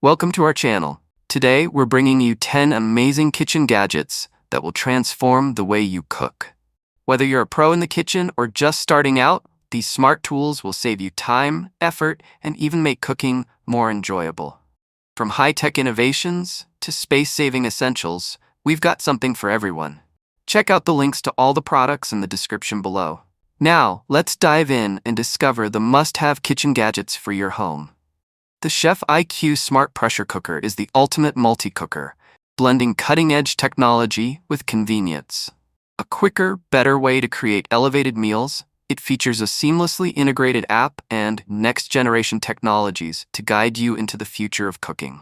Welcome to our channel. Today, we're bringing you 10 amazing kitchen gadgets that will transform the way you cook. Whether you're a pro in the kitchen or just starting out, these smart tools will save you time, effort, and even make cooking more enjoyable. From high-tech innovations to space-saving essentials, we've got something for everyone. Check out the links to all the products in the description below. Now, let's dive in and discover the must-have kitchen gadgets for your home. The Chef IQ Smart Pressure Cooker is the ultimate multi-cooker, blending cutting-edge technology with convenience. A quicker, better way to create elevated meals, it features a seamlessly integrated app and next-generation technologies to guide you into the future of cooking.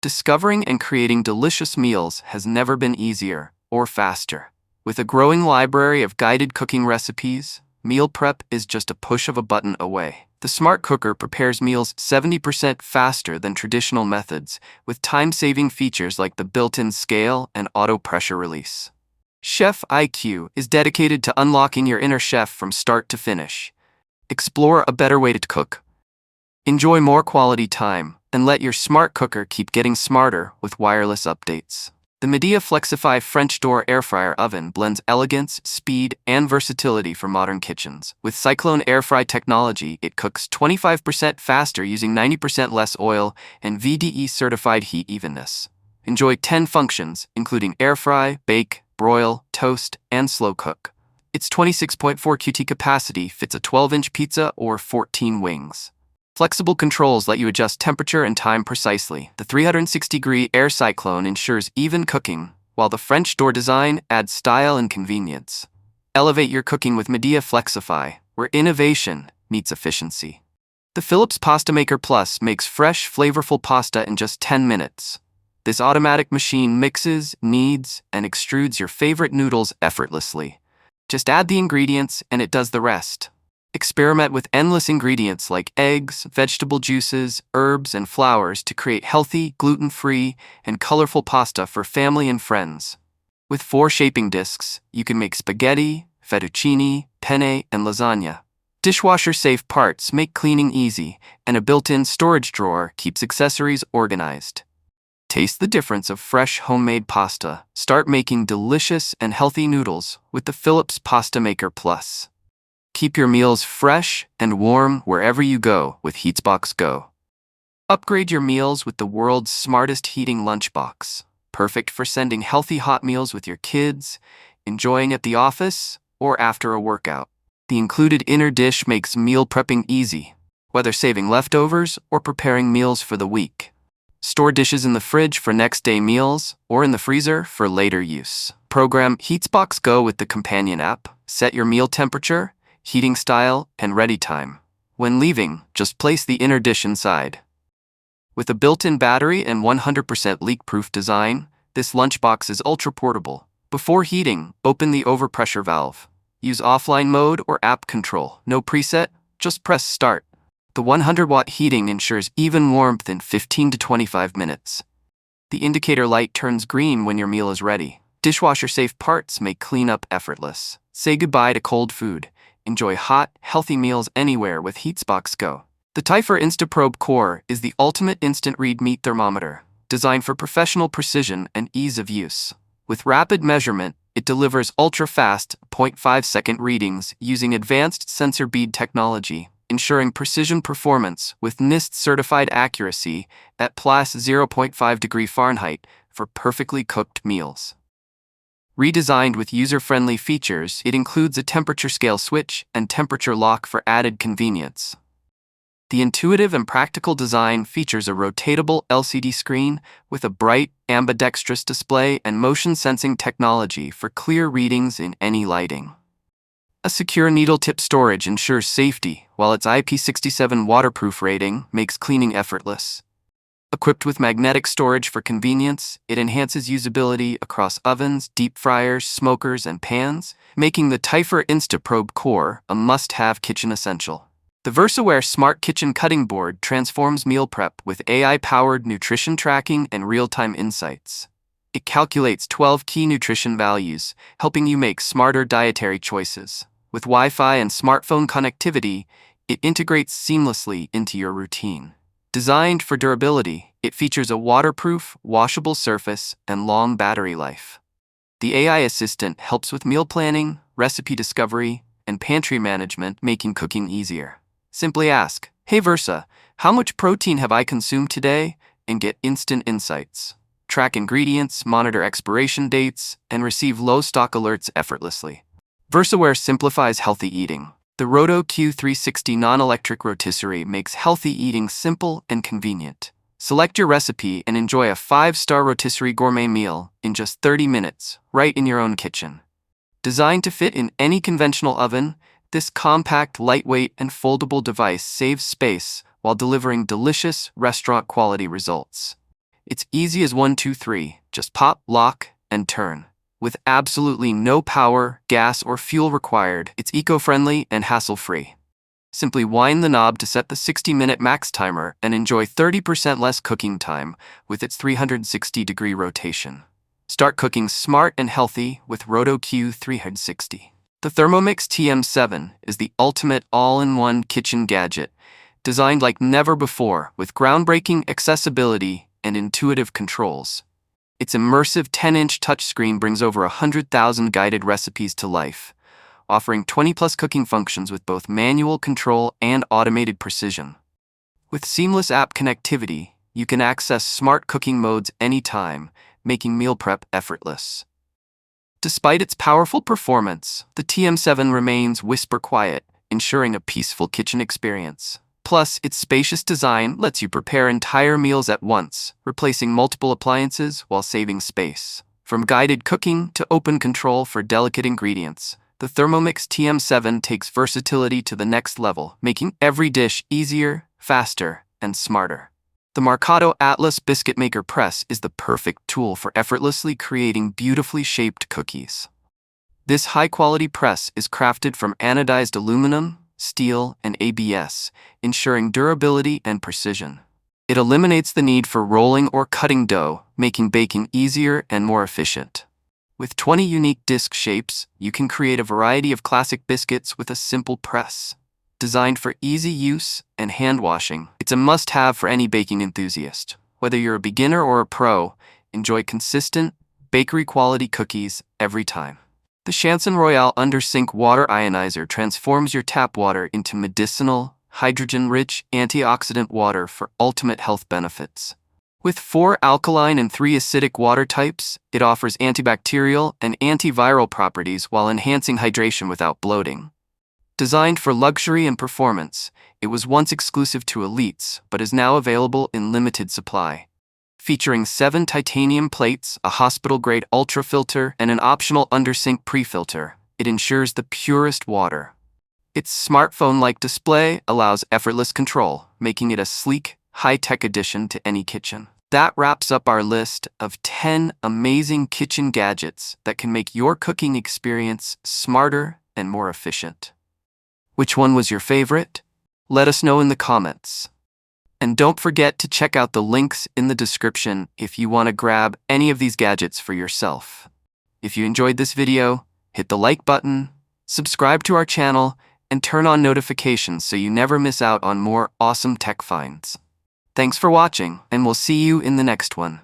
Discovering and creating delicious meals has never been easier or faster. With a growing library of guided cooking recipes, meal prep is just a push of a button away. The smart cooker prepares meals 70% faster than traditional methods, with time-saving features like the built-in scale and auto pressure release. Chef IQ is dedicated to unlocking your inner chef from start to finish. Explore a better way to cook. Enjoy more quality time, and let your smart cooker keep getting smarter with wireless updates. The Midea Flexify French door air fryer oven blends elegance, speed, and versatility for modern kitchens. With Cyclone air fry technology, it cooks 25% faster using 90% less oil and VDE certified heat evenness. Enjoy 10 functions, including air fry, bake, broil, toast, and slow cook. Its 26.4 QT capacity fits a 12-inch pizza or 14 wings. Flexible controls let you adjust temperature and time precisely. The 360-degree air cyclone ensures even cooking, while the French door design adds style and convenience. Elevate your cooking with Midea Flexify, where innovation meets efficiency. The Philips Pasta Maker Plus makes fresh, flavorful pasta in just 10 minutes. This automatic machine mixes, kneads, and extrudes your favorite noodles effortlessly. Just add the ingredients and it does the rest. Experiment with endless ingredients like eggs, vegetable juices, herbs, and flours to create healthy, gluten-free, and colorful pasta for family and friends. With 4 shaping discs, you can make spaghetti, fettuccine, penne, and lasagna. Dishwasher-safe parts make cleaning easy, and a built-in storage drawer keeps accessories organized. Taste the difference of fresh homemade pasta. Start making delicious and healthy noodles with the Philips Pasta Maker Plus. Keep your meals fresh and warm wherever you go with HeatsBox Go. Upgrade your meals with the world's smartest heating lunchbox, perfect for sending healthy hot meals with your kids, enjoying at the office, or after a workout. The included inner dish makes meal prepping easy, whether saving leftovers or preparing meals for the week. Store dishes in the fridge for next day meals or in the freezer for later use. Program HeatsBox Go with the companion app. Set your meal temperature, heating style, and ready time. When leaving, just place the inner dish inside. With a built-in battery and 100% leak-proof design, this lunchbox is ultra-portable. Before heating, open the overpressure valve. Use offline mode or app control. No preset, just press start. The 100-watt heating ensures even warmth in 15 to 25 minutes. The indicator light turns green when your meal is ready. Dishwasher-safe parts make cleanup effortless. Say goodbye to cold food. Enjoy hot, healthy meals anywhere with HeatsBox Go. The Typher InstaProbe Core is the ultimate instant read meat thermometer, designed for professional precision and ease of use. With rapid measurement, it delivers ultra-fast 0.5-second readings using advanced sensor bead technology, ensuring precision performance with NIST-certified accuracy at plus 0.5 degree Fahrenheit for perfectly cooked meals. Redesigned with user-friendly features, it includes a temperature scale switch and temperature lock for added convenience. The intuitive and practical design features a rotatable LCD screen with a bright, ambidextrous display and motion-sensing technology for clear readings in any lighting. A secure needle-tip storage ensures safety, while its IP67 waterproof rating makes cleaning effortless. Equipped with magnetic storage for convenience, it enhances usability across ovens, deep fryers, smokers, and pans, making the Typher InstaProbe Core a must-have kitchen essential. The VersaWare Smart Kitchen Cutting Board transforms meal prep with AI-powered nutrition tracking and real-time insights. It calculates 12 key nutrition values, helping you make smarter dietary choices. With Wi-Fi and smartphone connectivity, it integrates seamlessly into your routine. Designed for durability, It features a waterproof, washable surface and long battery life. The AI assistant helps with meal planning, recipe discovery, and pantry management, making cooking easier. Simply ask, "Hey Versa, how much protein have I consumed today?" and get instant insights. Track ingredients, monitor expiration dates, and receive low stock alerts effortlessly. VersaWare simplifies healthy eating. The ROTO-Q 360 non-electric rotisserie makes healthy eating simple and convenient. Select your recipe and enjoy a 5-star rotisserie gourmet meal in just 30 minutes, right in your own kitchen. Designed to fit in any conventional oven, this compact, lightweight, and foldable device saves space while delivering delicious, restaurant-quality results. It's easy as 1, 2, 3. Just pop, lock, and turn. With absolutely no power, gas, or fuel required, it's eco-friendly and hassle-free. Simply wind the knob to set the 60-minute max timer and enjoy 30% less cooking time with its 360-degree rotation. Start cooking smart and healthy with ROTO-Q 360. The Thermomix TM7 is the ultimate all-in-one kitchen gadget, designed like never before with groundbreaking accessibility and intuitive controls. Its immersive 10-inch touchscreen brings over 100,000 guided recipes to life, offering 20-plus cooking functions with both manual control and automated precision. With seamless app connectivity, you can access smart cooking modes anytime, making meal prep effortless. Despite its powerful performance, the TM7 remains whisper quiet, ensuring a peaceful kitchen experience. Plus, its spacious design lets you prepare entire meals at once, replacing multiple appliances while saving space. From guided cooking to open control for delicate ingredients, the Thermomix TM7 takes versatility to the next level, making every dish easier, faster, and smarter. The Marcato Atlas Biscuit Maker Press is the perfect tool for effortlessly creating beautifully shaped cookies. This high-quality press is crafted from anodized aluminum, steel, and ABS, ensuring durability and precision. It eliminates the need for rolling or cutting dough, making baking easier and more efficient. With 20 unique disc shapes, you can create a variety of classic biscuits with a simple press. Designed for easy use and hand washing, it's a must-have for any baking enthusiast. Whether you're a beginner or a pro, enjoy consistent, bakery-quality cookies every time. The Chanson Royale Under-Sink Water Ionizer transforms your tap water into medicinal, hydrogen-rich, antioxidant water for ultimate health benefits. With 4 alkaline and 3 acidic water types, it offers antibacterial and antiviral properties while enhancing hydration without bloating. Designed for luxury and performance, it was once exclusive to elites, but is now available in limited supply. Featuring 7 titanium plates, a hospital-grade ultrafilter, and an optional under-sink pre-filter, it ensures the purest water. Its smartphone-like display allows effortless control, making it a sleek, high-tech addition to any kitchen. That wraps up our list of 10 amazing kitchen gadgets that can make your cooking experience smarter and more efficient. Which one was your favorite? Let us know in the comments. And don't forget to check out the links in the description if you want to grab any of these gadgets for yourself. If you enjoyed this video, hit the like button, subscribe to our channel, and turn on notifications so you never miss out on more awesome tech finds. Thanks for watching, and we'll see you in the next one.